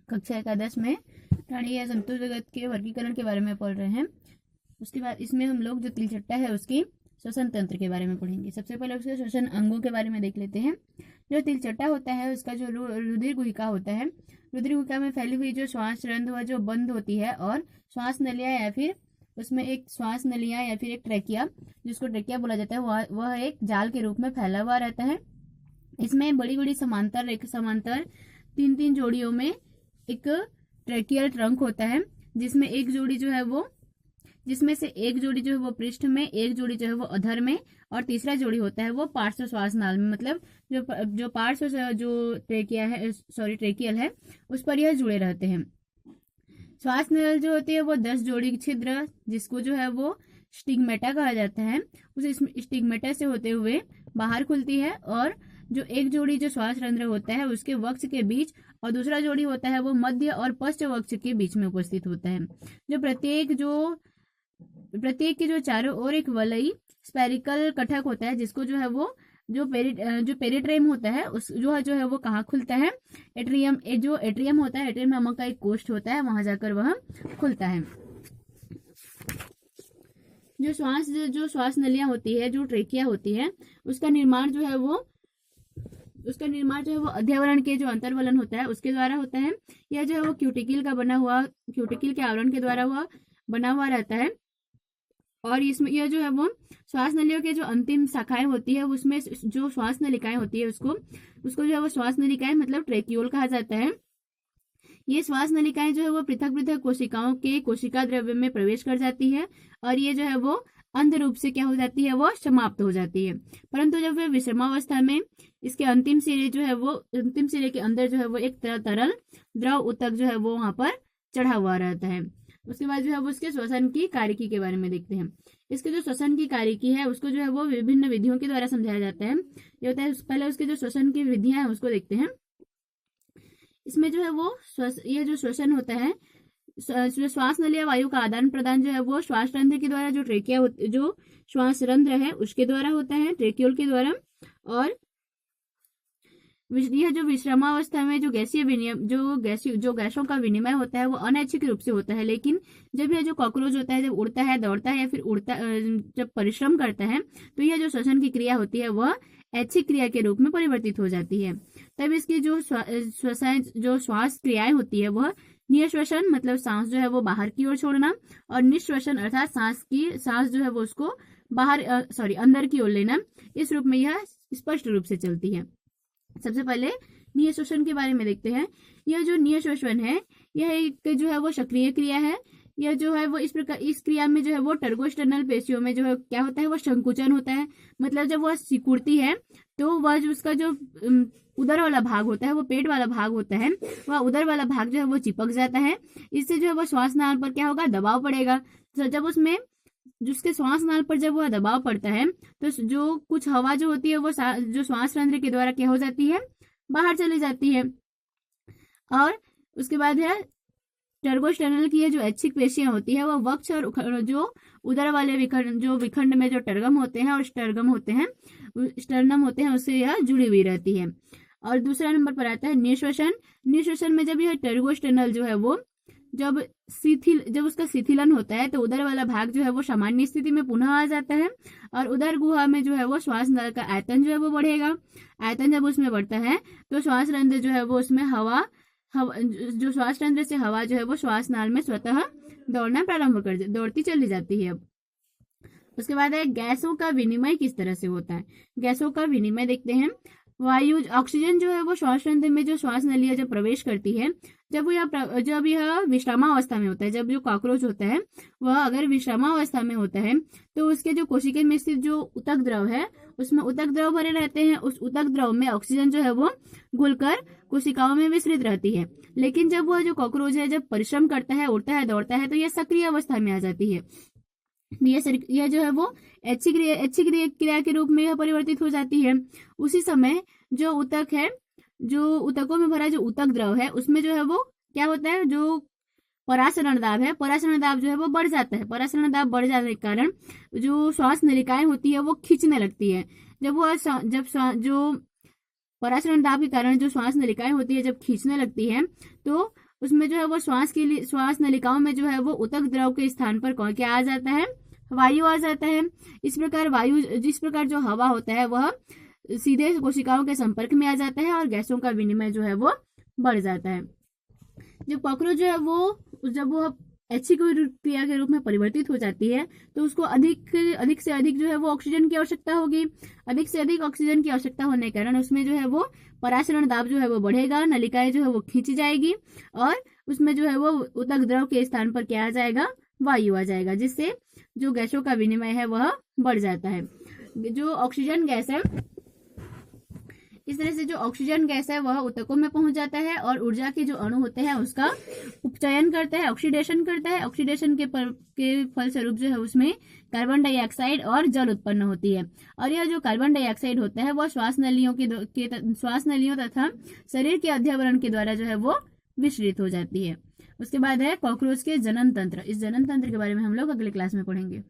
कक्षा एकादश में प्राणी या जंतु जगत के वर्गीकरण के बारे में पढ़ रहे हैं। उसके बाद इसमें हम लोग जो तिलचट्टा है उसकी श्वसन तंत्र के बारे में पढ़ेंगे। सबसे पहले उसके श्वसन अंगों के बारे में देख लेते हैं। जो तिलचट्टा होता है उसका जो रुधिर गुहिका होता है, रुधिर गुहिका में फैली हुई जो श्वास रंध्र जो बंद होती है और श्वास नलियां या फिर उसमें एक श्वास नलियां या फिर एक ट्रैकिया, जिसको ट्रैकिया बोला जाता है, वह एक जाल के रूप में फैला हुआ रहता है। इसमें बड़ी बड़ी समांतर तीन तीन जोड़ियों में एक ट्रैकियल ट्रंक होता है, जिसमें एक जोड़ी जो है वो जिसमें से एक जोड़ी जो है वो पृष्ठ में, एक जोड़ी जो है वो अधर में और तीसरा जोड़ी होता है वो पार्श्व श्वास नाल में, मतलब जो पार्श्व जो ट्रेकियल है उस पर यह जुड़े रहते हैं। श्वास नल जो होती है वो 10 जोड़ी छिद्र, जिसको जो है वो स्टिग्मेटा कहा जाता है, उस स्टिग्मेटा से होते हुए बाहर खुलती है। और जो एक जोड़ी जो श्वास रंध्र होता है उसके वक्ष के बीच और दूसरा जोड़ी होता है वो मध्य और पश्च वक्ष के बीच में उपस्थित होता है। जो प्रत्येक के जो चारों ओर एक वलयी स्पेरिकल कटक होता है, जिसको जो है वो जो पेरिट्रेम होता है उस जो है वो कहाँ खुलता है, एट्रियम होता है, एट्रियम नामक का एक कोष्ठ होता है, वहां जाकर वह खुलता है। जो श्वास नलियां होती है, जो ट्रेकिया होती है, उसका निर्माण जो है वो अध्यावरण के जो अंतर्वलन होता है उसके द्वारा होता है। यह जो है वो क्यूटिकल के आवरण के द्वारा हुआ बना हुआ रहता है। और इसमें यह जो है वो श्वास नलियों के जो अंतिम शाखाएं होती है उसमें जो श्वास नलिकाएं होती है उसको जो है वो श्वास नलिकाएं मतलब ट्रेक्यूल कहा जाता है। ये श्वास नलिकाएं जो है वो पृथक पृथक कोशिकाओं के कोशिका द्रव्य में प्रवेश कर जाती है और ये जो है वो अंध रूप से क्या हो जाती है, वो समाप्त हो जाती है। परंतु जब वे विश्रमावस्था में इसके अंतिम सिरे के अंदर जो है वो एक तरल द्रव ऊतक जो है वो वहां पर चढ़ा हुआ रहता है। उसके बाद जो है वो उसके श्वसन की कार्यकी के बारे में देखते हैं। इसके जो श्वसन की कार्यकी है उसको जो है वो विभिन्न विधियों के द्वारा समझाया जाता है। ये होता है, पहले उसके जो श्वसन की विधियां हैं उसको देखते हैं। इसमें जो है वो यह जो श्वसन होता है, श्वास नलिया वायु का आदान प्रदान जो है वो श्वास रंध्र के द्वारा, जो श्वास रंध्र है उसके द्वारा होता है, ट्रेक्यूल के द्वारा। और यह जो विश्रामावस्था में जो गैसों का विनिमय होता है वो अनैच्छिक रूप से होता है। लेकिन जब यह जो कॉकरोच होता है, जब उड़ता है, दौड़ता है या फिर जब परिश्रम करता है, तो यह जो श्वसन की क्रिया होती है वह ऐच्छिक क्रिया के रूप में परिवर्तित हो जाती है। तब इसकी जो श्वास क्रियाएं होती है वह निःश्वसन मतलब सांस जो है वो बाहर की ओर छोड़ना, और निःश्वसन अर्थात सांस जो है वो उसको अंदर की ओर लेना, इस रूप में यह स्पष्ट रूप से चलती है। सबसे पहले निःश्वसन के बारे में देखते हैं। यह जो निःश्वसन है यह एक जो है वो सक्रिय क्रिया है। यह जो है वो इस क्रिया में जो है वो टर्गोस्टेर्नल पेशियों में जो है क्या होता है, वो संकुचन होता है। मतलब जब वह सिकुड़ती है तो वह जो उसका जो उदर वाला भाग होता है, वो पेट वाला भाग होता है, वह उदर वाला भाग जो है वो चिपक जाता है। इससे जो है वो श्वास नाल पर क्या होगा, दबाव पड़ेगा। तो जब उसमें जिसके श्वास नाल पर जब वह दबाव पड़ता है तो जो कुछ हवा जो होती है वो जो श्वास रंध्र के द्वारा क्या हो जाती है, बाहर चली जाती है। और उसके बाद है टर्गोस्टेर्नल की जो ऐच्छिक पेशियां होती है वो वक्ष और जो उदर वाले विखंड में जो टर्गम होते हैं और स्टर्नम होते हैं उससे यह जुड़ी हुई रहती है। और दूसरा नंबर पर आता है निःश्वसन में जब यह टर्गोस्टेर्नल जो है वो जब उसका शिथिलन होता है तो उदर वाला भाग जो है वो सामान्य स्थिति में पुनः आ जाता है और उदर गुहा में जो है वो श्वास नल का आयतन जो है वो बढ़ेगा। आयतन जब उसमें बढ़ता है तो श्वास रंध्र जो है वो उसमें जो श्वास रंध्र से हवा जो है वो श्वास नाल में स्वतः दौड़ती चली जाती है। उसके बाद है गैसों का विनिमय किस तरह से होता है। गैसों का विनिमय देखते हैं। ऑक्सीजन जो है वो श्वास रंध्र में जो श्वास नलियां जब प्रवेश करती है, जब यह विश्रामावस्था में होता है, जब जो कॉकरोच होता है वह अगर विश्रामावस्था में होता है तो उसके जो कोशिका में स्थित जो ऊतक द्रव है उसमें ऊतक द्रव भरे रहते हैं। उस ऊतक द्रव में ऑक्सीजन जो है वो घुलकर कोशिकाओं में विस्तृत रहती है। लेकिन जब वह जो कॉकरोच है जब परिश्रम करता है, उड़ता है, दौड़ता है, तो यह सक्रिय अवस्था में आ जाती है। यह जो है वो ऐच्छिक क्रिया के रूप में यह परिवर्तित हो जाती है। उसी समय जो ऊतक है, जो ऊतकों में भरा जो ऊतक द्रव है उसमें जो है वो क्या होता है, जो परासरण दाब है, परासरण दाब जो है वो बढ़ जाता है। परासरण दाब बढ़ जाने के कारण जो श्वास नलिकाएं होती है वो खींचने लगती है। जो परासरण दाब के कारण जो श्वास नलिकाएं होती है जब खींचने लगती है तो उसमें जो है वो श्वास नलिकाओं में जो है वो ऊतक द्रव के स्थान पर क्या आ जाता है, वायु आ जाता है। इस प्रकार जो हवा होता है वह सीधे कोशिकाओं के संपर्क में आ जाता है और गैसों का विनिमय जो है वो बढ़ जाता है। जब कॉकरोच जो है वो जब वो ऐच्छिक क्रिया के रूप में परिवर्तित हो जाती है तो उसको अधिक से अधिक जो है वो ऑक्सीजन की आवश्यकता होगी। अधिक से अधिक ऑक्सीजन की आवश्यकता होने के कारण उसमें जो है वो पराशरण दाब जो है वो बढ़ेगा, नलिकाएं जो है वो खींची जाएगी और उसमें जो है वो ऊतक द्रव के स्थान पर क्या आ जाएगा, वायु आ जाएगा, जिससे जो गैसों का विनिमय है वह बढ़ जाता है। जो ऑक्सीजन गैस है, इस तरह से जो ऑक्सीजन गैस है वह ऊतकों में पहुंच जाता है और ऊर्जा के जो अणु होते हैं उसका उपचयन करता है, ऑक्सीडेशन करता है। ऑक्सीडेशन के फलस्वरूप जो है उसमें कार्बन डाइऑक्साइड और जल उत्पन्न होती है और यह जो कार्बन डाइऑक्साइड होता है वह श्वास नलियों तथा शरीर के अध्यावरण के द्वारा जो है वो विसरित हो जाती है। उसके बाद है कॉकरोच के जनन तंत्र। इस जनन तंत्र के बारे में हम लोग अगले क्लास में पढ़ेंगे।